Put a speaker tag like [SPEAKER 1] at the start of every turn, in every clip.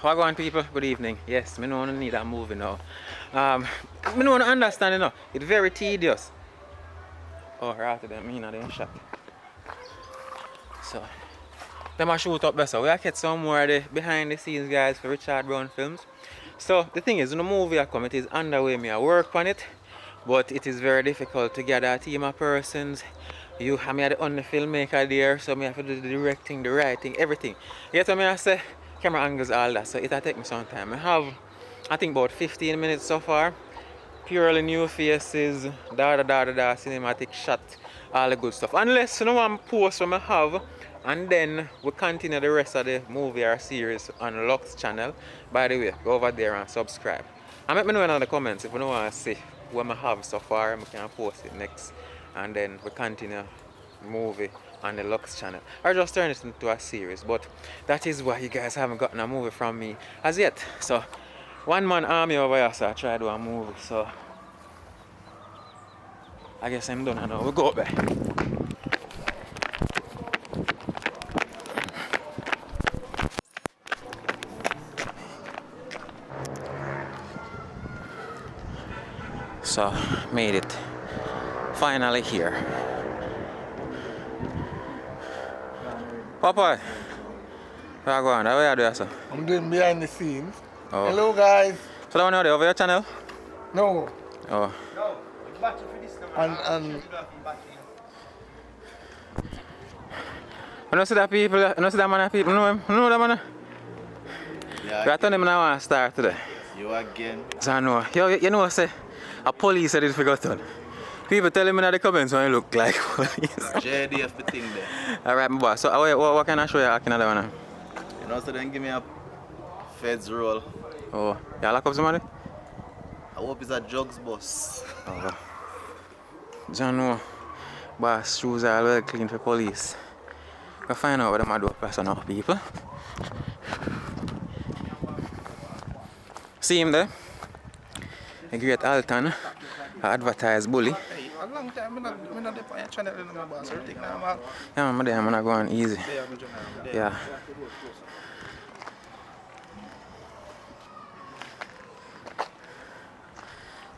[SPEAKER 1] Wagwan people, good evening. Yes, me know I need a movie now. Me know I understand, you know. It's very tedious. Oh, right to them, me know them shot. So, them a shoot up better. We are get some more of the behind the scenes guys for Richard Brown films. So, the thing is, when the movie I come, it is underway. Me I work on it, but it is very difficult to gather a team of persons. I'm the only filmmaker there, so I have to do the directing, the writing, everything. Yet I say, camera angles, all that, so it'll take me some time. I have, I think, about 15 minutes so far. Purely new faces, cinematic shot, all the good stuff. Unless you know one post I have, and then we continue the rest of the movie or series on Lux channel. By the way, go over there and subscribe. And let me know in the comments if you don't want to see what I have so far, I can post it next. And then we continue the movie on the Lux channel. Or just turn it into a series. But that is why you guys haven't gotten a movie from me as yet. So, one man army over here, so I try to do a movie. So, I guess I'm done now. We'll go up there. So, made it. Finally here. Papa, where are you going? Where are you doing, sir?
[SPEAKER 2] I'm doing behind the scenes.
[SPEAKER 1] Oh.
[SPEAKER 2] Hello, guys.
[SPEAKER 1] So, that one over your channel?
[SPEAKER 2] No.
[SPEAKER 1] Oh.
[SPEAKER 2] And
[SPEAKER 1] You know see that people, you know see that man people, know him? You know that man?
[SPEAKER 3] Yeah,
[SPEAKER 1] We are telling him now I want to start today.
[SPEAKER 3] you again.
[SPEAKER 1] So I know. You know say, a police said it forgotten. People telling me in the comments when you look like police.
[SPEAKER 3] JDF the thing there.
[SPEAKER 1] Alright, my boss. So what can I show you Ackeen another one?
[SPEAKER 3] You know, so then give me a feds roll.
[SPEAKER 1] Oh, you lock up somebody?
[SPEAKER 3] I hope it's a drugs boss.
[SPEAKER 1] Oh. John know. Boss, shoes are well clean for police. Go find out what them do personal people. See him there? A great Alton, advertise bully.
[SPEAKER 2] hey, a long time, I'm not on your channel anymore, boss. Everything now, man.
[SPEAKER 1] Yeah, man, I'm gonna go on easy. Yeah.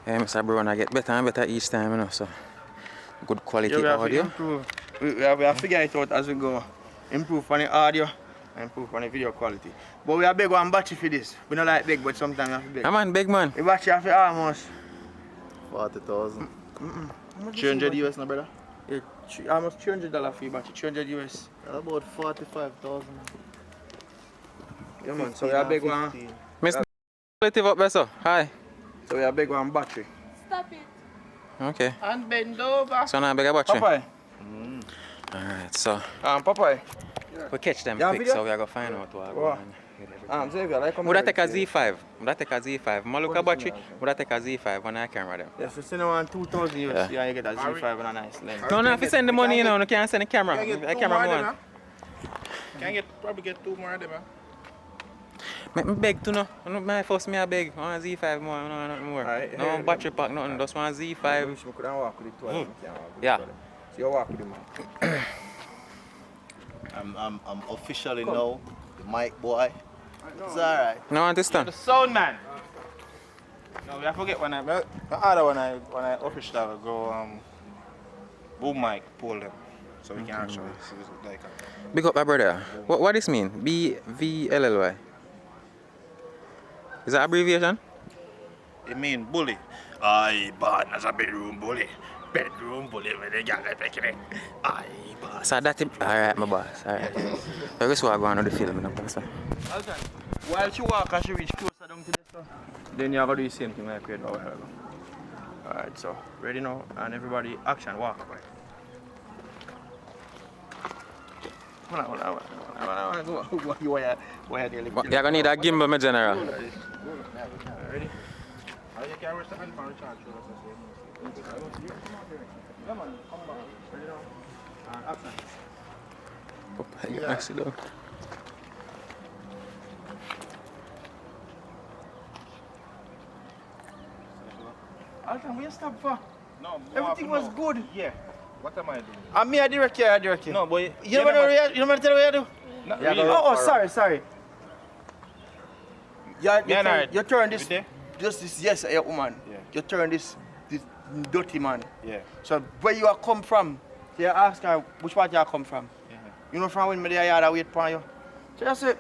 [SPEAKER 1] Yeah, Mr. Brown, I get better and better each time, you know, so good quality
[SPEAKER 2] Yeah, we have to
[SPEAKER 1] audio.
[SPEAKER 2] improve. We have to figure it out as we go. Improve on the audio, improve on the video quality. But we are big one battery for this. We don't like big, but sometimes we have to big.
[SPEAKER 1] Yeah, man, big man.
[SPEAKER 2] The battery have to almost
[SPEAKER 3] 40,000. 300 US, no brother?
[SPEAKER 2] almost $300 for your battery, 300 US.
[SPEAKER 3] About 45,000.
[SPEAKER 2] Yeah, man. So we are big one.
[SPEAKER 1] Mr. Quality up there, so. Hi.
[SPEAKER 2] So we are big one battery.
[SPEAKER 4] Stop it.
[SPEAKER 1] Okay.
[SPEAKER 2] And bend over.
[SPEAKER 1] So now big battery.
[SPEAKER 2] Popeye.
[SPEAKER 1] Alright, so
[SPEAKER 2] Popeye.
[SPEAKER 1] we catch them
[SPEAKER 2] Yeah,
[SPEAKER 1] quick,
[SPEAKER 2] video?
[SPEAKER 1] so we are gonna find out what
[SPEAKER 2] Wow. Xavier, like
[SPEAKER 1] would I take a Z5? Would I take a Z5? I look at battery, would I take a Z5 when I camera them?
[SPEAKER 2] Yes, you send one 2,000 US, yeah, you get a Z5 and a nice lens.
[SPEAKER 1] No, if you send the money, you know, you can't send the camera. The camera one.
[SPEAKER 2] Can probably get 2 more of them,
[SPEAKER 1] Me beg to know. My first me I beg. I want Z5 more, no nothing more.
[SPEAKER 2] Alright,
[SPEAKER 1] No battery pack, nothing. Just want Z5.
[SPEAKER 2] I wish we could walk with the 12.
[SPEAKER 1] Yeah.
[SPEAKER 2] So you walk with the man.
[SPEAKER 3] I'm officially now the mic boy. It's alright.
[SPEAKER 1] No understand.
[SPEAKER 2] The sound man. No, we have to get when the other when I officially go boom mic pull them. So we can actually see like
[SPEAKER 1] Big up my brother. What this mean? BVLLY. Is that abbreviation?
[SPEAKER 3] It mean bully. I born as a bedroom bully. Bedroom bully with the girl picking it. I born.
[SPEAKER 1] So that's it. Alright, my boss. Alright. So this is what I go on with the film, you know, so.
[SPEAKER 2] while she walk and she reach closer down to the sun, then you have to do the same thing like we did a while ago. Alright, so ready now and everybody action walk away.
[SPEAKER 1] You're gonna need a gimbal, my general.
[SPEAKER 2] Ready? You can rest the hand for the charge. Come on, come back. Ready now? Action.
[SPEAKER 1] Yeah. Accident.
[SPEAKER 2] Alton, where you stop for?
[SPEAKER 3] No,
[SPEAKER 2] Everything was good.
[SPEAKER 3] Yeah. What am I doing?
[SPEAKER 2] I'm me a direct here,
[SPEAKER 3] No, boy.
[SPEAKER 2] You never know what you do?
[SPEAKER 3] No, really?
[SPEAKER 2] Sorry.
[SPEAKER 4] You turn this,
[SPEAKER 2] You there?
[SPEAKER 4] just this, yes, a woman.
[SPEAKER 2] Yeah.
[SPEAKER 4] You turn this dirty man.
[SPEAKER 2] Yeah.
[SPEAKER 4] So where you are come from? So you ask her which part you are come from.
[SPEAKER 2] Yeah.
[SPEAKER 4] You know from when me there I wait for you. So I said,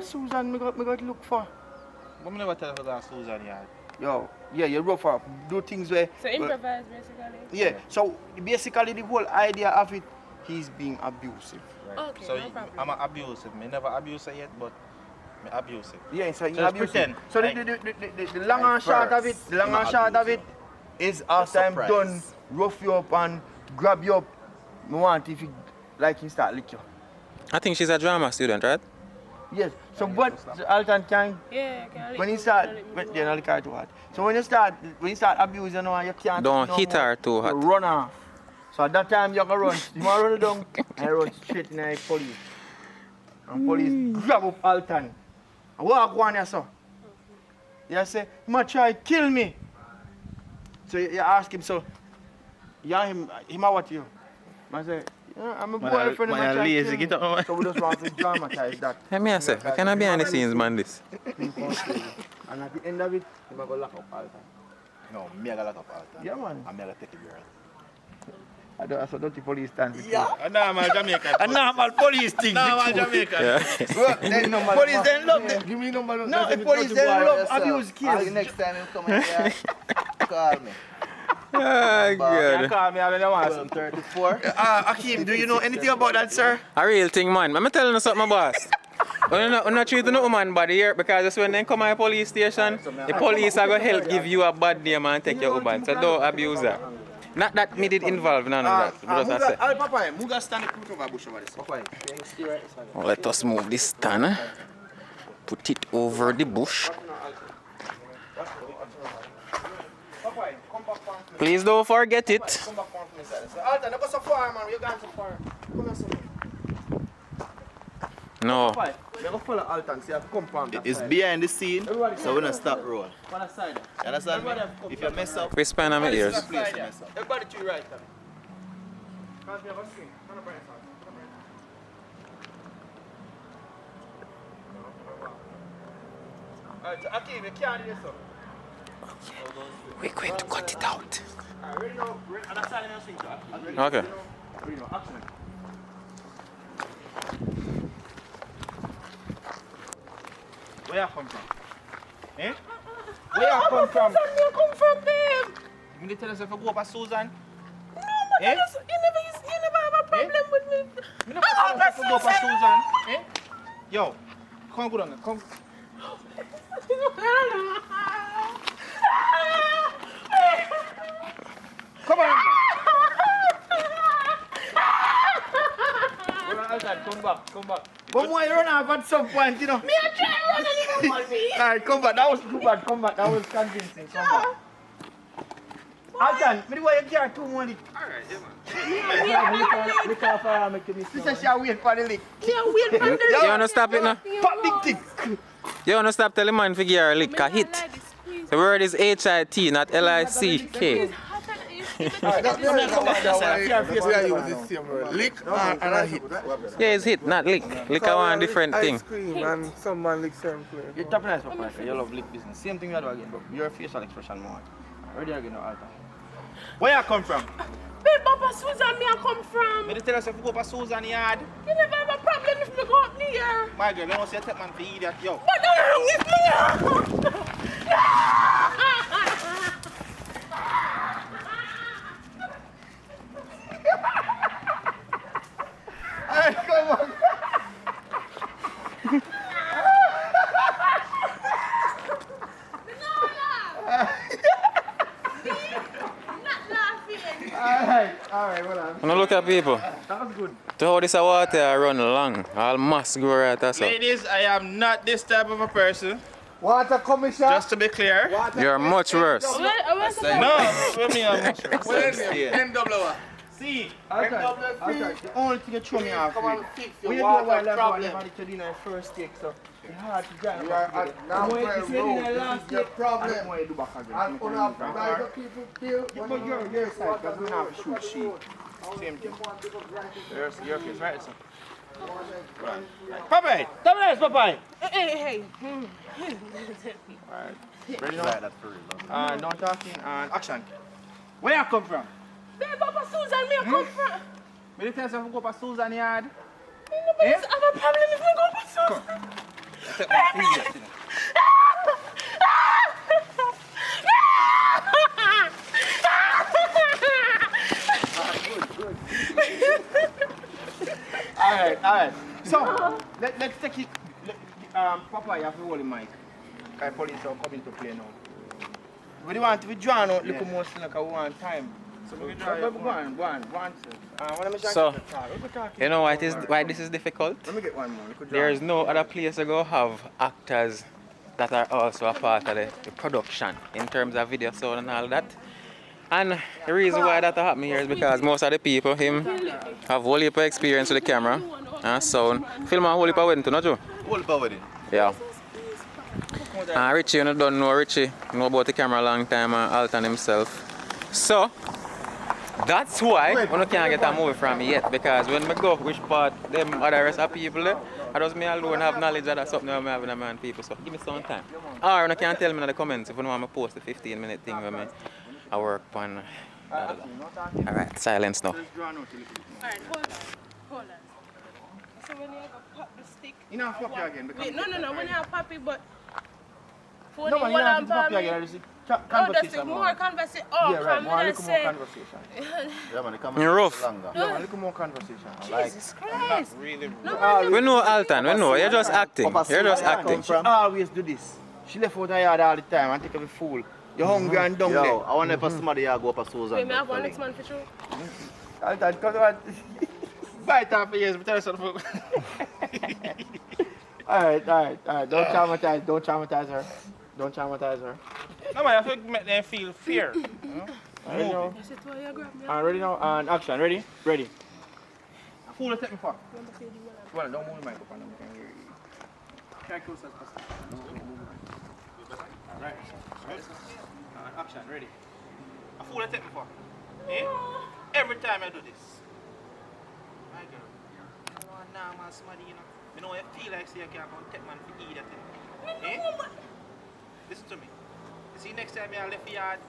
[SPEAKER 4] Susan, me got to look for.
[SPEAKER 2] But me never tell her about Susan yard.
[SPEAKER 4] Yo, yeah, you rough up, do things where.
[SPEAKER 5] So improvise basically.
[SPEAKER 4] Yeah. So basically the whole idea of it, he's being abusive.
[SPEAKER 2] Right.
[SPEAKER 5] Okay,
[SPEAKER 2] So
[SPEAKER 5] no problem.
[SPEAKER 2] I'm a abusive. Me never abuse her yet, but me abusive.
[SPEAKER 4] Yeah, so he's
[SPEAKER 2] So just
[SPEAKER 4] abusive.
[SPEAKER 2] pretend,
[SPEAKER 4] So
[SPEAKER 2] like-
[SPEAKER 4] the long and short of it, the long and short of it is after I'm
[SPEAKER 3] surprise.
[SPEAKER 4] done, rough you up and grab you up. Me want if you like him start lick you.
[SPEAKER 1] I think she's a drama student, right?
[SPEAKER 4] Yes. So what Alton can
[SPEAKER 5] Yeah, can I
[SPEAKER 4] when
[SPEAKER 5] lick
[SPEAKER 4] you start
[SPEAKER 5] you,
[SPEAKER 4] when you know lick her too hard. So when you start abusing her, you can't
[SPEAKER 1] Don't
[SPEAKER 4] no
[SPEAKER 1] hit
[SPEAKER 4] more.
[SPEAKER 1] her too
[SPEAKER 4] You
[SPEAKER 1] hard.
[SPEAKER 4] run off. So at that time you can run. You want to run down and run straight in the police. And police grab up Alton. And walk one here so. You say, he might try kill me. So you ask him, so you and him what you? I say, yeah, I'm a boyfriend.
[SPEAKER 2] man,
[SPEAKER 4] might try
[SPEAKER 2] lazy,
[SPEAKER 4] kill me.
[SPEAKER 2] get up.
[SPEAKER 4] So we just want to dramatize that.
[SPEAKER 1] Hey, me I say, I cannot behind the scenes, man, this.
[SPEAKER 4] And at the end of it, he might go lock up Alton.
[SPEAKER 3] No, me I got lock up all the time.
[SPEAKER 4] Yeah, man.
[SPEAKER 3] I'm gonna take a girl.
[SPEAKER 4] I saw dirty police stand.
[SPEAKER 3] Yeah.
[SPEAKER 2] A normal Jamaican.
[SPEAKER 3] A normal police thing.
[SPEAKER 2] Normal Jamaican.
[SPEAKER 1] Yeah.
[SPEAKER 4] Then
[SPEAKER 3] Police then love them.
[SPEAKER 4] Give me number.
[SPEAKER 3] No,
[SPEAKER 4] the
[SPEAKER 3] the
[SPEAKER 4] police
[SPEAKER 3] police
[SPEAKER 4] then
[SPEAKER 3] then
[SPEAKER 4] love abuse kids.
[SPEAKER 3] Next time you come in here, call me.
[SPEAKER 1] Oh,
[SPEAKER 2] You
[SPEAKER 1] God.
[SPEAKER 2] call me when you want some.
[SPEAKER 3] 34.
[SPEAKER 4] Akeem, do you know anything about that, sir?
[SPEAKER 1] A real thing, man. I'm telling you something, boss. I'm not treating no woman bad here because just when they come to the police station, the police are going to help give you a bad name and take your woman. So don't abuse her. Not that me did involve none of that. But just I say.
[SPEAKER 4] Papa, Muga stand the over bush over this. Papa,
[SPEAKER 1] Well, let us move this stand. Put it over the bush. Please don't forget it.
[SPEAKER 4] come back one from the side. So, Alton, don't go so far, man. You're going so far. Come here, so.
[SPEAKER 1] No.
[SPEAKER 4] Papa, you go follow Alton. See, I've come from that
[SPEAKER 3] It's
[SPEAKER 4] side.
[SPEAKER 3] behind the scene, so we don't stop roll.
[SPEAKER 4] On the side.
[SPEAKER 3] You understand me? If you mess up,
[SPEAKER 1] Whisper in my ears.
[SPEAKER 3] please mess up.
[SPEAKER 4] Everybody to your right. Can't be a screen. Turn the bright side. Alright, so Akeem, you can't do this, so.
[SPEAKER 1] We're going to cut it out.
[SPEAKER 4] Alright, ready now? Ready? On that side, you swing, so. Ready?
[SPEAKER 1] Okay.
[SPEAKER 4] Ready now? Action.
[SPEAKER 2] Where you come from? Eh?
[SPEAKER 4] Where you come from?
[SPEAKER 5] You come from them.
[SPEAKER 2] You need to tell us if you go up a Susan?
[SPEAKER 5] No, but
[SPEAKER 2] Eh?
[SPEAKER 5] you never have a problem with me.
[SPEAKER 2] You never tell us if you go up a Susan? Eh? Yo, come go down there. Come. Come on.
[SPEAKER 4] Hold on, Alton, come back, come back. But more you run off at some point, you know.
[SPEAKER 5] Me a try run and you don't want me.
[SPEAKER 4] Alright, come back. That was too bad. Come back. That was convincing. Come back. Alton, me the way you care too much.
[SPEAKER 2] Alright, yeah, man.
[SPEAKER 4] Lick off her arm, make me. She said she wait for the lick.
[SPEAKER 5] Me a wait for the
[SPEAKER 1] You wanna stop it now?
[SPEAKER 4] Pop big thing.
[SPEAKER 1] You wanna stop telling man to give her a lick, a hit. The word is HIT, not LICK.
[SPEAKER 6] Lick and a hit.
[SPEAKER 1] Yeah, it's hit, not lick. Lick are one different thing.
[SPEAKER 6] Ice cream and some man lick same play.
[SPEAKER 4] You're top nice, Papa. You love lick business. Same thing you do again, but your facial expression more. Ready again, Alton.
[SPEAKER 2] Where you come from?
[SPEAKER 5] Where Papa Susan me a come from?
[SPEAKER 2] Me tell us if you go up a Susan yard.
[SPEAKER 5] You never have a problem if me go up near.
[SPEAKER 2] My girl, you know say take man for idiot, yo.
[SPEAKER 5] But don't wrong with me.
[SPEAKER 4] Hey, come on. Alright, well done.
[SPEAKER 1] Now look at people.
[SPEAKER 4] That was good.
[SPEAKER 1] To how this water run long. All mass go right as up.
[SPEAKER 2] Ladies, I am not this type of a person.
[SPEAKER 6] Water commission.
[SPEAKER 2] Just to be clear.
[SPEAKER 1] You're much worse.
[SPEAKER 2] No, what me I'm
[SPEAKER 6] NWA.
[SPEAKER 2] See,
[SPEAKER 4] Alton, the only thing you throw me off
[SPEAKER 6] Come
[SPEAKER 4] with.
[SPEAKER 6] on, fix
[SPEAKER 4] When
[SPEAKER 6] your
[SPEAKER 4] you do a while
[SPEAKER 6] water
[SPEAKER 4] left one,
[SPEAKER 6] problem.
[SPEAKER 4] you had to do the first take, so it's hard to get
[SPEAKER 6] You are now
[SPEAKER 4] When
[SPEAKER 6] very
[SPEAKER 4] you say in the
[SPEAKER 6] rude.
[SPEAKER 4] last
[SPEAKER 6] This is your
[SPEAKER 4] take, I
[SPEAKER 6] problem.
[SPEAKER 4] don't want you to do back again.
[SPEAKER 6] And on a private people feel.
[SPEAKER 4] Yeah, but your side, because we don't have a shoot sheet. Same thing. Your face, right, sir? Popeye! Tell me this, Popeye!
[SPEAKER 5] Hey.
[SPEAKER 4] Ready now?
[SPEAKER 3] Like that for real.
[SPEAKER 4] No talking and action. Where you come from?
[SPEAKER 5] Babe, Papa Susan, me a come from.
[SPEAKER 4] Me tell you go for Susan yard.
[SPEAKER 5] I have a problem if we go for Susan.
[SPEAKER 4] Alright. So, let's take it. Papa, you have to hold the mic. Because police are coming to play now. We want to draw out a little more like a one time. So we draw one.
[SPEAKER 1] So, you know why this is difficult?
[SPEAKER 4] Let me get one more.
[SPEAKER 1] There is no other place to go have actors that are also a part of the production in terms of video sound and all that. And the reason why that happened here is because most of the people, him, have whole heap of experience with the camera and sound. Film a whole heap of wedding too, not you?
[SPEAKER 3] Whole power wedding.
[SPEAKER 1] Yeah. And Richie, you don't know Richie, know about the camera a long time and Alton himself. So, that's why I can't get a movie from me yet, because when I go, which part, them other rest of people there, I just me alone have knowledge that that's something I'm having a man people, so give me some time. Or you can tell me in the comments if you want me to post the 15-minute thing where I work on. Alright, silence now.
[SPEAKER 5] Alright, hold on. So when you go pop the stick.
[SPEAKER 4] You know, pop you again.
[SPEAKER 5] Wait, no, when you have poppy, but.
[SPEAKER 4] No, man, you have to pop you again.
[SPEAKER 5] Oh, that's it. More conversation. Oh,
[SPEAKER 4] yeah, right. More, a little more
[SPEAKER 5] say.
[SPEAKER 4] conversation.
[SPEAKER 3] Yeah, man, come
[SPEAKER 1] You're rough.
[SPEAKER 4] Yeah, a little more conversation.
[SPEAKER 5] Jesus Christ.
[SPEAKER 2] Really.
[SPEAKER 1] We know Alton, we know, you're just acting. You're just acting.
[SPEAKER 4] She always do this. She left out her yard all the time and take a fool. You're hungry and down there.
[SPEAKER 3] Yo, I wonder if somebody go up a Susan.
[SPEAKER 5] Wait, me have one next man for sure.
[SPEAKER 4] Alton, come on. Bite off for years, but tell us something. Alright. Don't traumatize her. Don't traumatize her.
[SPEAKER 2] No, man, I have to make them feel fear.
[SPEAKER 4] Ready now?
[SPEAKER 5] Is it why you grab me?
[SPEAKER 4] Ready now? And action. Ready? Ready. A fool to take me for. Well, don't move the microphone. We can hear you. Try close as possible. Right. Action. Ready.
[SPEAKER 2] A fool to take me for. Eh? Every time I do this. My girl. I want now, man, somebody, you know. You know, I feel like say I can't go take man for eat that thing. Eh? Listen to me. You see, next time I left the yard,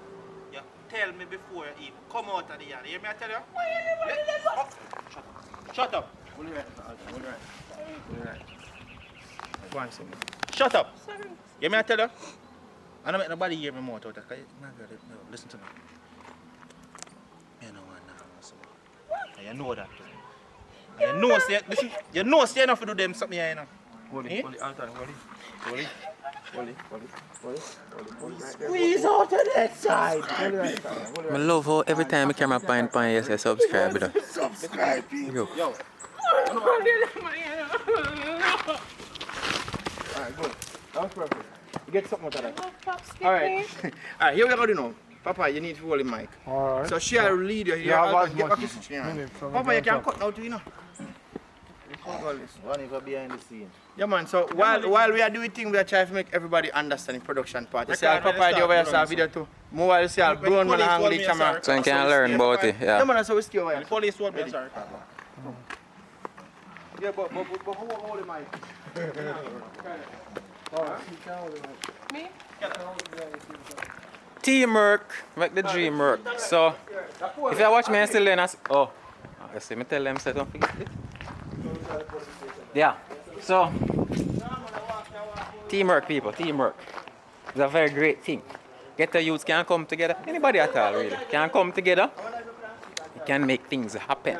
[SPEAKER 2] you tell me before you even come out of the yard. You hear me? I tell you? Shut up.
[SPEAKER 4] Hold it right.
[SPEAKER 2] Go on, son. Shut up.
[SPEAKER 5] Sorry.
[SPEAKER 2] You hear me? I tell you? I don't make nobody hear me more out of that. My girl, no, listen to me. You know what now, and you know that. And you know, say, listen, you know, say enough to do them something here, you know.
[SPEAKER 4] Hold
[SPEAKER 2] Eh?
[SPEAKER 4] it, Alton, hold it.
[SPEAKER 3] Squeeze out to that side.
[SPEAKER 1] I love how every time the camera point you say subscribe. You know.
[SPEAKER 3] Subscribe.
[SPEAKER 1] Yo.
[SPEAKER 4] Alright, good. That was perfect. You get something out of that.
[SPEAKER 5] Pop stick.
[SPEAKER 4] Alright. Alright, here we go now. Papa, you need to hold the mic.
[SPEAKER 6] Alright.
[SPEAKER 4] So she will lead you here.
[SPEAKER 6] Yeah,
[SPEAKER 4] Alton,
[SPEAKER 6] but-
[SPEAKER 4] get back to switch here. Papa, you can cut now too, you know.
[SPEAKER 3] One is behind the scene.
[SPEAKER 4] Yeah, man. So while we are doing things, we are trying to make everybody understand the production part. You see,
[SPEAKER 2] Record
[SPEAKER 4] Papa,
[SPEAKER 2] when they
[SPEAKER 4] over here,
[SPEAKER 2] start
[SPEAKER 4] see a video too. More while you see, a grown man hang the camera.
[SPEAKER 1] So you can learn about it.
[SPEAKER 4] Yeah,
[SPEAKER 1] Yeah.
[SPEAKER 4] man. So we stay over
[SPEAKER 2] The
[SPEAKER 4] here.
[SPEAKER 2] police want me, sorry.
[SPEAKER 4] Yeah, but who hold the mic?
[SPEAKER 5] Me?
[SPEAKER 1] Teamwork, make the dream work. So, if you watch me and still then I see me tell them say don't forget it. Yeah. So, teamwork, people, teamwork. It's a very great thing. Get the youths can come together. Anybody at all, really. Can come together. You can make things happen.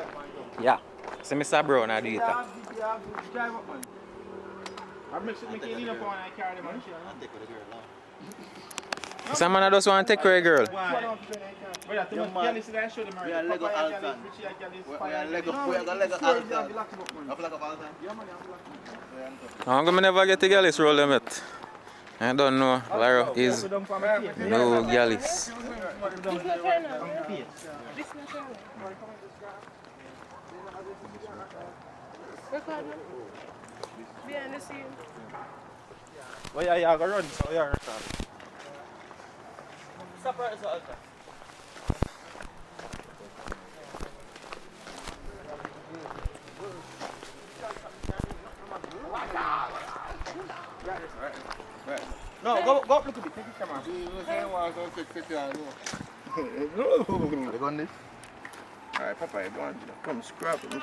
[SPEAKER 1] Yeah. So, Mr. Brown, I do it. Someone I just want to take away, girl.
[SPEAKER 3] We are Lego Alton. We are Lego Alton. Of Lego Alton.
[SPEAKER 1] I'm gonna never get a gallis roll them it. I don't know. Lara is no gallis.
[SPEAKER 5] This not turn on. This not turn on. Record now. Behind the scene.
[SPEAKER 2] Well, yeah, I go run, so yeah, record.
[SPEAKER 4] Stop right as Alton. up look a bit. Take it, come on. You got this? Alright, Papa, you go on. Come scrap it.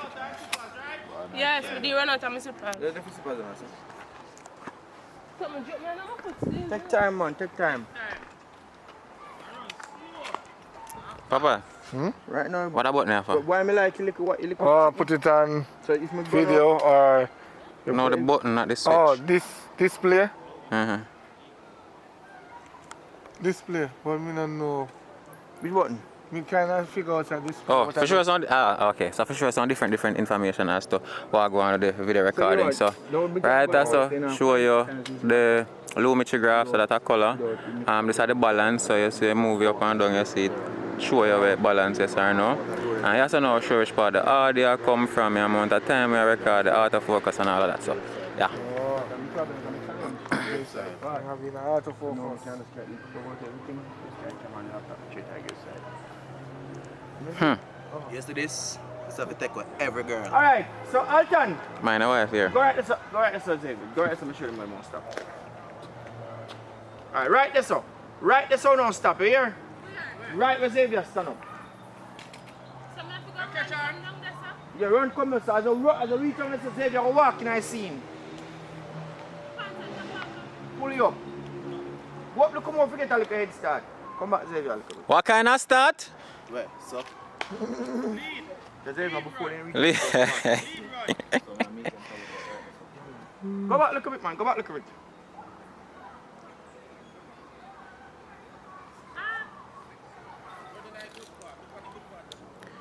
[SPEAKER 5] Yes, we did run out of my surprise.
[SPEAKER 4] There's the slippers on us.
[SPEAKER 5] Come on, drop me on the foot.
[SPEAKER 4] Take time, man. Take time.
[SPEAKER 1] Papa,
[SPEAKER 4] Right now.
[SPEAKER 1] what about now for?
[SPEAKER 4] Why me like you look what you look?
[SPEAKER 7] Put it on
[SPEAKER 4] So if me
[SPEAKER 7] video or
[SPEAKER 1] No, the button, not the switch.
[SPEAKER 7] oh this display.
[SPEAKER 1] Uh-huh.
[SPEAKER 7] Display. But me don't know.
[SPEAKER 4] Which button?
[SPEAKER 7] Me kinda figure out that display.
[SPEAKER 1] Oh,
[SPEAKER 7] what
[SPEAKER 1] for
[SPEAKER 7] I
[SPEAKER 1] sure
[SPEAKER 7] do.
[SPEAKER 1] it's on, okay, so for sure it's on different information as to what go on with the video recording.
[SPEAKER 4] what?
[SPEAKER 1] So,
[SPEAKER 4] Don't be
[SPEAKER 1] right
[SPEAKER 4] talking
[SPEAKER 1] there,
[SPEAKER 4] about
[SPEAKER 1] so
[SPEAKER 4] it, you know.
[SPEAKER 1] show you the lumetri graph, so that's a color. This is the balance, so you see you move it up and down, you see it show you where it balances or no. And you also know show which part the audio come from, the amount of time you record, the autofocus and all of that, so yeah.
[SPEAKER 7] Having an autofocus.
[SPEAKER 4] No, can't just get everything. Just can't come on the laptop and check, I guess.
[SPEAKER 2] Yes to this. Let's have a take with every girl.
[SPEAKER 4] Alright, so Alton,
[SPEAKER 1] My wife here.
[SPEAKER 4] go right this up, David. Go right this up and show them my most stop. Alright, right this up. Right this up, don't stop, you hear? Right where Xavier stand up. You run come here, so as I reach on this Xavier, I walk in I scene. Pull you up. What look come on, forget a little head start. Come back Xavier a little bit.
[SPEAKER 1] What kind of start?
[SPEAKER 2] Wait, so?
[SPEAKER 4] The Xavier before they reach.
[SPEAKER 1] Le-
[SPEAKER 4] Go back look a bit man, go back look a bit.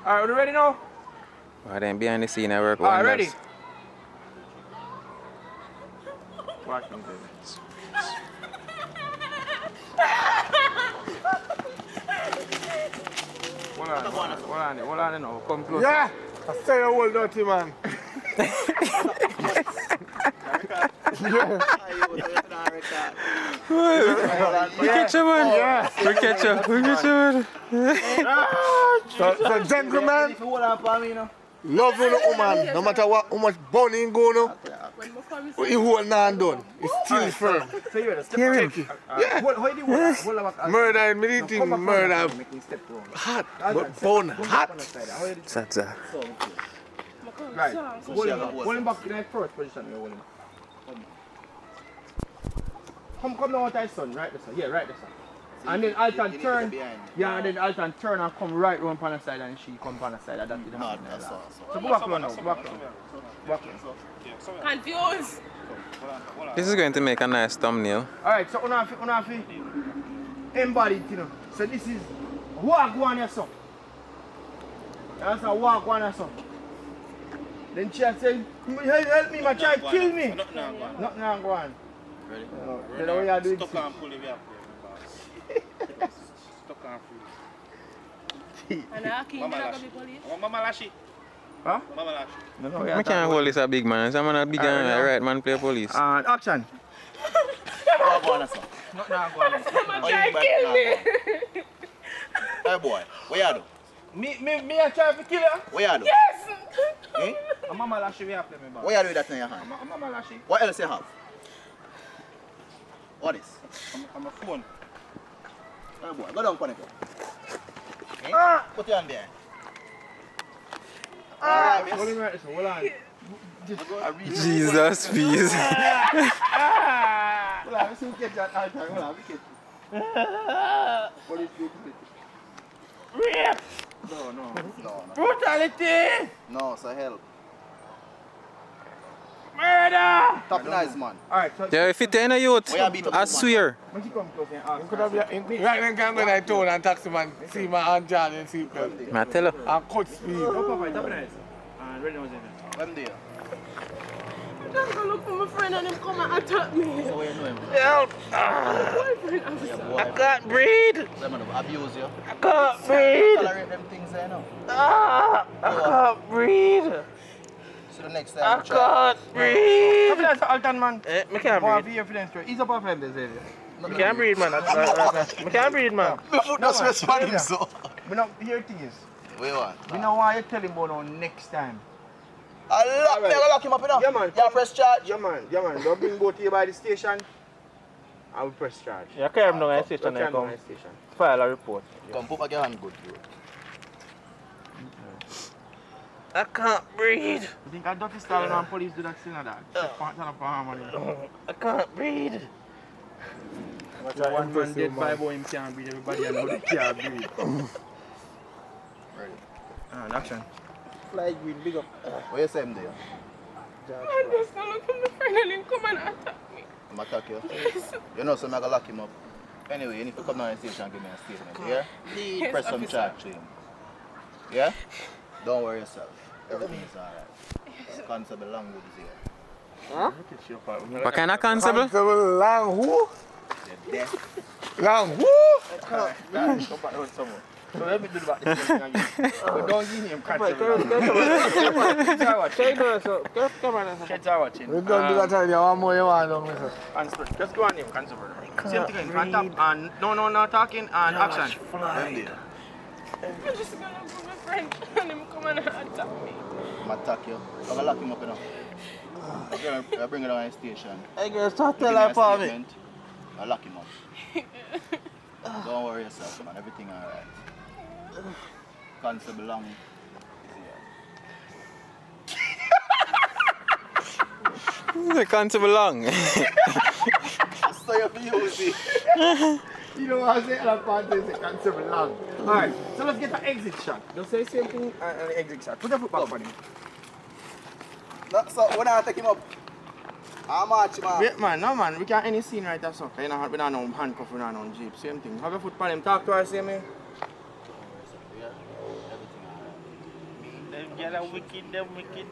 [SPEAKER 4] Alright, are you ready now?
[SPEAKER 1] Well, then behind the scene I work
[SPEAKER 4] Alright,
[SPEAKER 1] wonders.
[SPEAKER 4] ready? Watch me, baby. Hold on, now. Come close.
[SPEAKER 7] Yeah! I say you old dirty man.
[SPEAKER 1] We catch you, man.
[SPEAKER 7] Yeah.
[SPEAKER 1] We catch you. We catch you, man.
[SPEAKER 7] So gentlemen,
[SPEAKER 4] If you hold on for me, you know.
[SPEAKER 7] love you, woman. No matter what, how much bunny go no,
[SPEAKER 5] When my family
[SPEAKER 7] you hold on done. It's still firm.
[SPEAKER 4] So you ready? Step
[SPEAKER 1] Hear
[SPEAKER 4] back.
[SPEAKER 1] him.
[SPEAKER 7] Yeah.
[SPEAKER 4] Hold on, hold on back.
[SPEAKER 7] Murder, me didn't think murder
[SPEAKER 4] Make me step wrong.
[SPEAKER 7] hot, but bone hot.
[SPEAKER 1] Zaza.
[SPEAKER 4] Right. Hold him back in the first position. You hold him. Come now with thy son, right this side. Yeah, right this side. And then Alton turn. Yeah, and then Alton turn and come right round on the side and she come on the side. That didn't happen. So go back round now. Go back round. Go back round.
[SPEAKER 5] confused.
[SPEAKER 1] This is going to make a nice thumbnail.
[SPEAKER 4] Alright, so una fi embodied, you know. So this is walk one your son. That's a walk one your son. Then she say, help me, my child, kill me. Nothing now go on.
[SPEAKER 2] Ready?
[SPEAKER 4] Then the way you do it.
[SPEAKER 2] Stuck and pull it up. Stuck and free.
[SPEAKER 5] And Ackeen, you're not going to be police?
[SPEAKER 2] Oh, Mama Lashi.
[SPEAKER 4] Huh?
[SPEAKER 2] Mama Lashi.
[SPEAKER 4] No,
[SPEAKER 1] I can't hold this a big man. Someone a big and a right man play police.
[SPEAKER 4] And action.
[SPEAKER 2] Oh, go on, son.
[SPEAKER 4] Nothing now go on.
[SPEAKER 2] Oh, you kill me. Hey, boy. What you do?
[SPEAKER 4] Me a try to kill her.
[SPEAKER 2] What you do?
[SPEAKER 5] Yes!
[SPEAKER 2] Eh?
[SPEAKER 4] And Mama Lashy we have to me back.
[SPEAKER 2] What you do with that in your hand?
[SPEAKER 4] Mama Lashy.
[SPEAKER 2] What else you have? What is?
[SPEAKER 4] I'm a phone.
[SPEAKER 2] Hey, boy. Go down, Connect. Eh?
[SPEAKER 4] Ah!
[SPEAKER 2] Put your hand there.
[SPEAKER 4] Ah! Hold him right this way, hold on.
[SPEAKER 1] Jesus, please.
[SPEAKER 4] Hold on, let's see who catch that all time. Hold on, we catch. Police do it. Rape!
[SPEAKER 2] No.
[SPEAKER 4] Brutality!
[SPEAKER 2] No, so help.
[SPEAKER 4] Murder!
[SPEAKER 2] Top nice, man.
[SPEAKER 4] Alright, so
[SPEAKER 1] Yeah, if it ain't a youth,
[SPEAKER 2] Where you beat up
[SPEAKER 1] I
[SPEAKER 2] this man?
[SPEAKER 1] swear.
[SPEAKER 4] when she come close and ask.
[SPEAKER 7] Could have been right then can go to town and taxi man see my hand jar and see people.
[SPEAKER 1] I tell you.
[SPEAKER 7] And cut speed.
[SPEAKER 4] Go Papa, tap it nice. And ready now, Xavier.
[SPEAKER 2] When there?
[SPEAKER 5] I'm just going to look for my friend and him come and attack me.
[SPEAKER 2] So where you know him?
[SPEAKER 7] Help!
[SPEAKER 5] Boyfriend officer.
[SPEAKER 2] I
[SPEAKER 7] Can't breathe!
[SPEAKER 2] Them man abuse you.
[SPEAKER 7] I can't breathe!
[SPEAKER 2] Tolerate them things there now.
[SPEAKER 7] I can't breathe!
[SPEAKER 2] So the next time you try.
[SPEAKER 7] Can't breathe!
[SPEAKER 4] Tap it nice, Alton, man.
[SPEAKER 7] Me can't
[SPEAKER 4] Go on,
[SPEAKER 7] breathe.
[SPEAKER 4] be your friend straight. Ease up our friend, Xavier.
[SPEAKER 7] Me can't breathe, man. Me can't breathe, man.
[SPEAKER 2] That's respond him so.
[SPEAKER 4] We not hear things.
[SPEAKER 2] Where you want?
[SPEAKER 4] We know why you tell him about now next time.
[SPEAKER 2] I lock him up enough.
[SPEAKER 4] Yeah, man.
[SPEAKER 2] You press charge.
[SPEAKER 4] Yeah, man. Don't bring go to you by the station. I will press charge.
[SPEAKER 1] You carry him down the station and come file a report.
[SPEAKER 3] Come put your hand good, bro.
[SPEAKER 2] I can't breathe.
[SPEAKER 4] You think a dirty style and police do that still or that?
[SPEAKER 2] I can't breathe.
[SPEAKER 4] One man dead by boy him can't breathe, everybody know they can't breathe.
[SPEAKER 3] Right.
[SPEAKER 4] Action.
[SPEAKER 2] Fly green, big up.
[SPEAKER 3] What you say him there?
[SPEAKER 5] I just don't look for my friend and him come and attack me.
[SPEAKER 3] I'm attack you? You know, so I'm gonna lock him up. Anyway, you need to come down the station and give me a statement, yeah?
[SPEAKER 5] Yes,
[SPEAKER 3] Press some
[SPEAKER 5] officer.
[SPEAKER 3] charge to him. Yeah? Don't worry yourself. Everything is alright. Constable Longwood is here.
[SPEAKER 1] What kind of constable?
[SPEAKER 7] Constable Lang who?
[SPEAKER 3] They're dead.
[SPEAKER 7] Lang who?
[SPEAKER 4] Come back on someone. So let me do about this thing again. But don't give him constable. Kids are watching.
[SPEAKER 7] We don't do that idea. One more you want to do,
[SPEAKER 4] Constable. Just go on him, constable. Same thing, on top and no talking and action.
[SPEAKER 5] I'm just gonna look for my friend and him come and attack me.
[SPEAKER 3] I'm gonna attack you. I'm gonna lock him up, you know. I'll bring it down the station.
[SPEAKER 2] Hey girl, start
[SPEAKER 3] Give
[SPEAKER 2] tell
[SPEAKER 3] me
[SPEAKER 2] her
[SPEAKER 3] a
[SPEAKER 2] for me.
[SPEAKER 3] statement. I'll lock him up. Don't worry yourself, man. Everything alright. Constable Long is here.
[SPEAKER 1] The constable Long.
[SPEAKER 3] So you use it.
[SPEAKER 4] You know what I say? That part is a constable Long. Alright, so let's get an exit shot. Just say the same thing and an exit shot. Put your foot back on him.
[SPEAKER 3] So when I take him up, how much, man?
[SPEAKER 4] Wait, man, no man, we can't any scene right there, so. We don't have no handcuff, we don't have no jeep. Same thing. Have your foot on him, talk to her, say me.
[SPEAKER 2] Them girls are wicked, them wicked.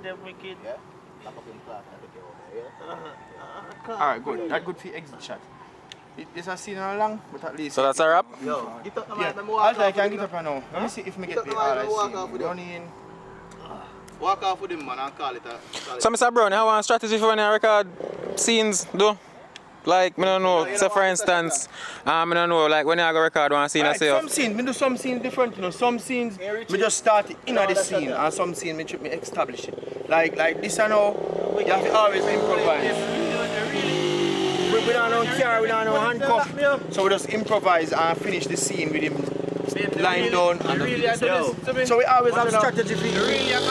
[SPEAKER 3] Yeah? Lock up him class, I take you over, yeah?
[SPEAKER 4] Alright, good. That's good for your exit shot. It's a scene along, but at least.
[SPEAKER 1] So that's a wrap?
[SPEAKER 3] Yo, get up the
[SPEAKER 4] Yeah,
[SPEAKER 3] mic, let me walk
[SPEAKER 4] I
[SPEAKER 3] off
[SPEAKER 4] can
[SPEAKER 3] with
[SPEAKER 4] get
[SPEAKER 3] him.
[SPEAKER 4] up now. Let me see if me
[SPEAKER 3] Get
[SPEAKER 4] get
[SPEAKER 3] up
[SPEAKER 4] the
[SPEAKER 3] the mic, let me walk
[SPEAKER 4] RIC.
[SPEAKER 3] off with him.
[SPEAKER 4] Down in.
[SPEAKER 3] Walk off with him, man, and call it a...
[SPEAKER 1] So Mr. Brown, you have one strategy for when you record scenes, do? Like, I don't know, say for instance, I don't know, like when you go record one scene, I
[SPEAKER 4] Right,
[SPEAKER 1] say,
[SPEAKER 4] some scenes, me do some scenes different, you know. Some scenes, me just start in the scene, and some scenes, me establish it. Like this, I know, you have to always improvise. We don't know car, we don't know handcuff, so we just improvise and finish the scene with him lying down. So we always have strategy for it. We have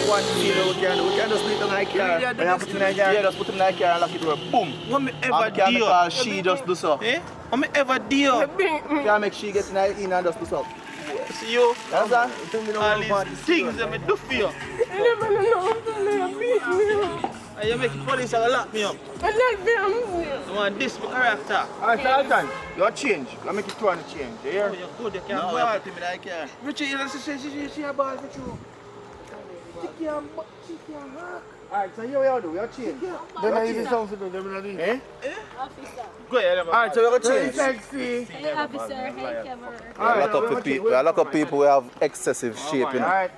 [SPEAKER 4] one scene that we can just put it in the car. When you put it in the car,
[SPEAKER 3] Yeah, just put him in the car and lock it door. Boom!
[SPEAKER 2] What me ever
[SPEAKER 3] And can
[SPEAKER 2] do?
[SPEAKER 3] call she just do so.
[SPEAKER 2] Eh? What me ever do?
[SPEAKER 3] Can make she get in and just do so.
[SPEAKER 2] See you?
[SPEAKER 3] You understand?
[SPEAKER 2] All these things that me do for you.
[SPEAKER 5] I never know how to lay a beat me.
[SPEAKER 2] And you make the police lock me up.
[SPEAKER 5] I not be a
[SPEAKER 2] I want this my character.
[SPEAKER 4] Alright, Alton, you change. I make it two and change. You hear?
[SPEAKER 2] Oh, you're good, you can't
[SPEAKER 3] No,
[SPEAKER 2] go
[SPEAKER 3] you
[SPEAKER 2] out.
[SPEAKER 3] put him in the car.
[SPEAKER 4] Richie, you know, she a ball for you. She can't hack. Alright, so here we are do, we are change.
[SPEAKER 7] Then I use something to do. Them
[SPEAKER 4] Eh?
[SPEAKER 5] officer.
[SPEAKER 2] Go ahead,
[SPEAKER 4] Alright, so we are
[SPEAKER 7] Very
[SPEAKER 4] change.
[SPEAKER 7] sexy.
[SPEAKER 5] Hey officer, hey camera.
[SPEAKER 3] We lock up people who have excessive shape, you know.
[SPEAKER 4] Alright.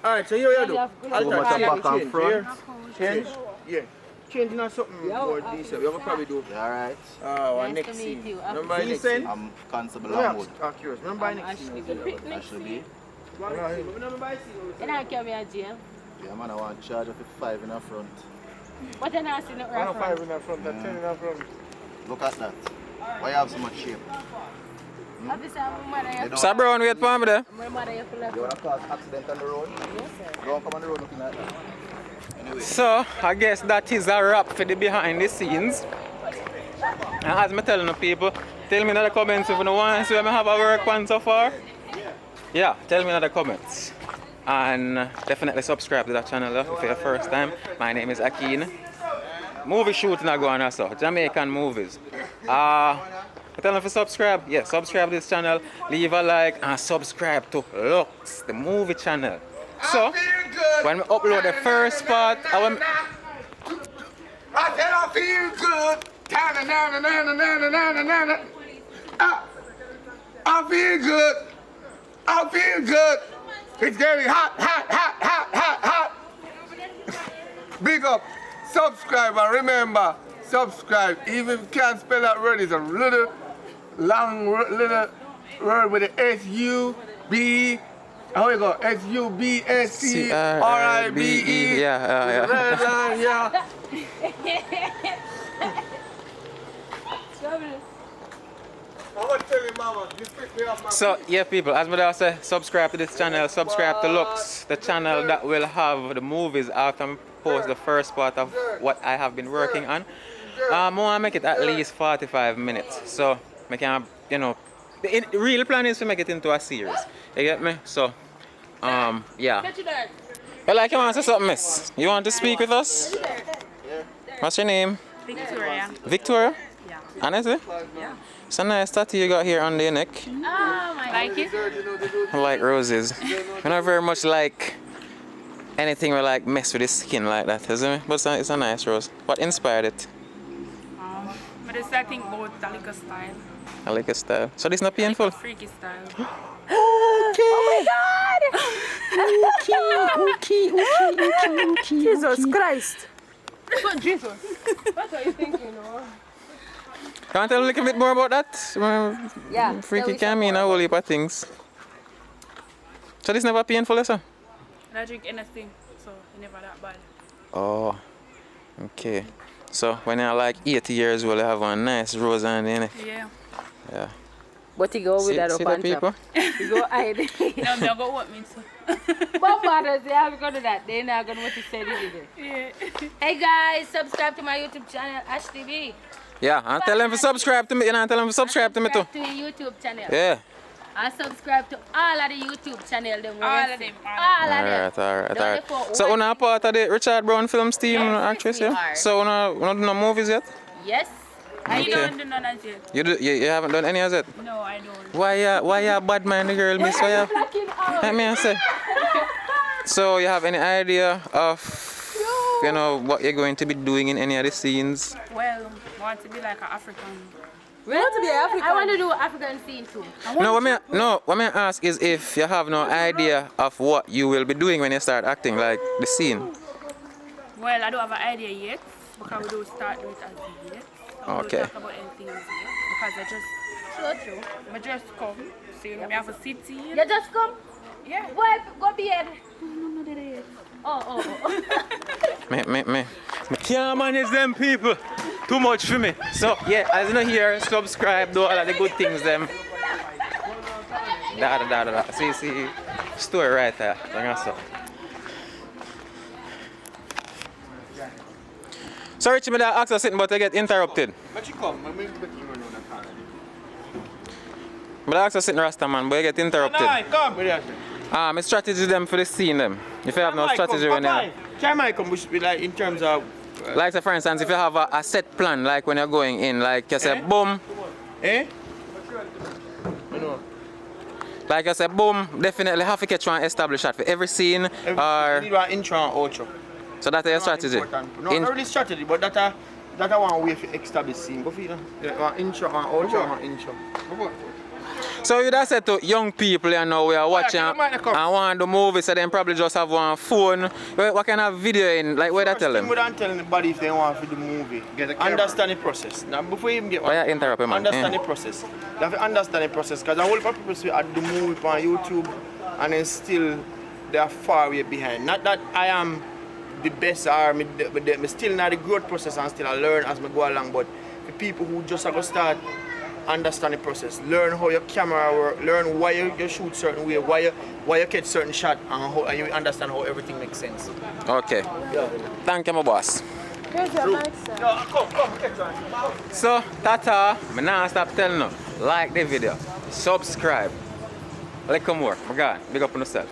[SPEAKER 4] Alright, so here we are do.
[SPEAKER 5] Too
[SPEAKER 3] much back and front.
[SPEAKER 4] Change. Yeah. Changing or something more decent. We will probably do.
[SPEAKER 3] Alright.
[SPEAKER 5] Nice
[SPEAKER 4] Next
[SPEAKER 5] to
[SPEAKER 4] scene.
[SPEAKER 5] meet you.
[SPEAKER 4] Remember next scene?
[SPEAKER 3] I'm Constable
[SPEAKER 4] Let me
[SPEAKER 3] Longwood.
[SPEAKER 4] ask curious. Remember
[SPEAKER 5] I'm
[SPEAKER 4] next scene?
[SPEAKER 5] Ashley.
[SPEAKER 3] Ashley B.
[SPEAKER 5] And I come here jail.
[SPEAKER 3] Yeah, man, I want charge of 5 in the front.
[SPEAKER 5] But then I see no
[SPEAKER 7] 5
[SPEAKER 5] reference.
[SPEAKER 7] in the front, 10 in the front.
[SPEAKER 3] Look at that. Why you have so much shape?
[SPEAKER 5] Officer, my mother,
[SPEAKER 3] They don't-
[SPEAKER 1] Mr. Brown, wait for me there.
[SPEAKER 5] my mother, you pull up.
[SPEAKER 3] You want to cause accident on the road?
[SPEAKER 5] Yes, sir.
[SPEAKER 3] Don't come on the road looking like that. Anyway.
[SPEAKER 1] So, I guess that is a wrap for the behind the scenes. And as I'm telling the people, tell me in the comments if you want to see where I have a work on so far. Yeah, tell me in the comments. And definitely subscribe to that channel if it's your first time. My name is Ackeen. Movie shooting are going on, so Jamaican movies. Tell them to subscribe. Yeah, subscribe to this channel, leave a like, and subscribe to Lux, the movie channel. So, when we upload the first part,
[SPEAKER 7] I said I feel good. I feel good. I feel good. It's getting hot. Big up. Subscribe and remember, subscribe. Even if you can't spell that word, it's a little long little word with the S-U-B. How we go? S-U-B-S-C-R-I-B-E.
[SPEAKER 1] Yeah.
[SPEAKER 7] Red line, yeah. I'm gonna tell you, mama, you pick me up, my
[SPEAKER 1] So yeah, people, as I say, subscribe to this channel, subscribe to Lux, the channel that will have the movies after I post the first part of what I have been working on. I want to make it at least 45 minutes, so I can, you know, the real plan is to make it into a series. You get me? So, yeah. Well, like you want to say something, miss? You want to speak with us? What's your name?
[SPEAKER 5] Victoria.
[SPEAKER 1] Victoria?
[SPEAKER 5] Yeah.
[SPEAKER 1] Honestly?
[SPEAKER 5] Yeah.
[SPEAKER 1] It's a nice tattoo you got here on the neck.
[SPEAKER 5] Oh my. Like it?
[SPEAKER 1] I like roses. I don't very much like anything where like mess with the skin like that, isn't it? But it's a nice rose. What inspired it?
[SPEAKER 5] But it's I think about a little style.
[SPEAKER 1] I like a style. So this not painful?
[SPEAKER 5] Freaky style.
[SPEAKER 8] Jesus Christ.
[SPEAKER 5] What Jesus? What are you thinking of?
[SPEAKER 1] Can you tell a little bit more about that?
[SPEAKER 8] Yeah.
[SPEAKER 1] Freaky can mean a whole heap of things. So this never painful, sir?
[SPEAKER 5] I don't drink anything, so it's never that bad.
[SPEAKER 1] Oh, okay. So when you're like 80 years old, you have a nice rose on the neck.
[SPEAKER 5] Yeah.
[SPEAKER 1] Yeah.
[SPEAKER 8] But you go with
[SPEAKER 1] See,
[SPEAKER 8] that
[SPEAKER 1] see
[SPEAKER 8] up
[SPEAKER 1] the
[SPEAKER 8] on
[SPEAKER 1] people?
[SPEAKER 8] top. You go hide.
[SPEAKER 5] No, I'm not going to want me to.
[SPEAKER 8] What matters? They have to go to that. They're not going to what you said either.
[SPEAKER 5] Yeah.
[SPEAKER 8] Hey guys, subscribe to my YouTube channel, Ash TV.
[SPEAKER 1] Yeah, and tell them to subscribe to me. You know, tell them to subscribe to me too.
[SPEAKER 8] Subscribe to your YouTube channel.
[SPEAKER 1] Yeah.
[SPEAKER 8] And subscribe to all of the YouTube channel. Them
[SPEAKER 5] All of them.
[SPEAKER 8] All of them.
[SPEAKER 1] Alright. So, you're not part of the Richard Brown Films team,
[SPEAKER 8] Yes,
[SPEAKER 1] actress,
[SPEAKER 8] we
[SPEAKER 1] yeah?
[SPEAKER 8] are.
[SPEAKER 1] So, you don't do no movies yet?
[SPEAKER 8] Yes.
[SPEAKER 5] I
[SPEAKER 1] Okay.
[SPEAKER 5] don't do none of it.
[SPEAKER 1] You haven't done any of it?
[SPEAKER 5] No, I don't.
[SPEAKER 1] Why you bad man the girl, miss? Why you? Let me say. So, you have any idea of, you know, what you're going to be doing in any of the scenes?
[SPEAKER 5] Well, I want to be like an African.
[SPEAKER 8] Want to be African? I want to do African scene too.
[SPEAKER 1] What I ask is if you have no idea of what you will be doing when you start acting, like the scene.
[SPEAKER 5] Well, I don't have an idea yet because we don't start with it as yet. So
[SPEAKER 1] Okay.
[SPEAKER 5] we don't talk about anything as yet because I just come. See, we have a city.
[SPEAKER 8] You just come?
[SPEAKER 5] Yeah.
[SPEAKER 8] Go bed. Oh.
[SPEAKER 1] Me can't manage them people. Too much for me. So yeah, as you know here, subscribe, do all of the good things them. Da. See, story right there. So Richie, me that ask us something but I get interrupted.
[SPEAKER 4] But you come, I mean, but you run on the car.
[SPEAKER 1] But I ask us something Rasta man, but I get interrupted.
[SPEAKER 4] Come. What do you say?
[SPEAKER 1] My strategy them for the scene them. If you have no strategy when you
[SPEAKER 4] Try my come, which be like in terms of
[SPEAKER 1] like say for instance, if you have a set plan, like when you're going in, like you say boom,
[SPEAKER 4] eh?
[SPEAKER 1] like I said boom, definitely have to catch one established shot for every scene
[SPEAKER 4] You need
[SPEAKER 1] or
[SPEAKER 4] one intro and outro.
[SPEAKER 1] so that's your strategy.
[SPEAKER 4] Important. No, not really strategy, but that one way to establish scene. Go for it. One intro and outro, one intro.
[SPEAKER 1] So you just said to young people you know we are watching and want the movie, so then probably just have one phone. What kind of video in, like what I tell them?
[SPEAKER 4] We don't tell anybody if they want for the movie. Understand the process. Now before you even get
[SPEAKER 1] Why you interrupt him, man?
[SPEAKER 4] understand the process. You have to understand the process because a whole lot of people see at the movie on YouTube and then still they are far way behind. Not that I am the best or me still not the growth process and still I learn as I go along, but the people who just are going to start understand the process, learn how your camera works, learn why you shoot certain way, why you catch certain shot, and you understand how everything makes sense.
[SPEAKER 1] Okay. Thank you, my boss.
[SPEAKER 8] Here's your mic, sir.
[SPEAKER 4] Come, catch on.
[SPEAKER 1] So, tata, I now stop telling you, like the video, subscribe, like more, my God, big up on yourself.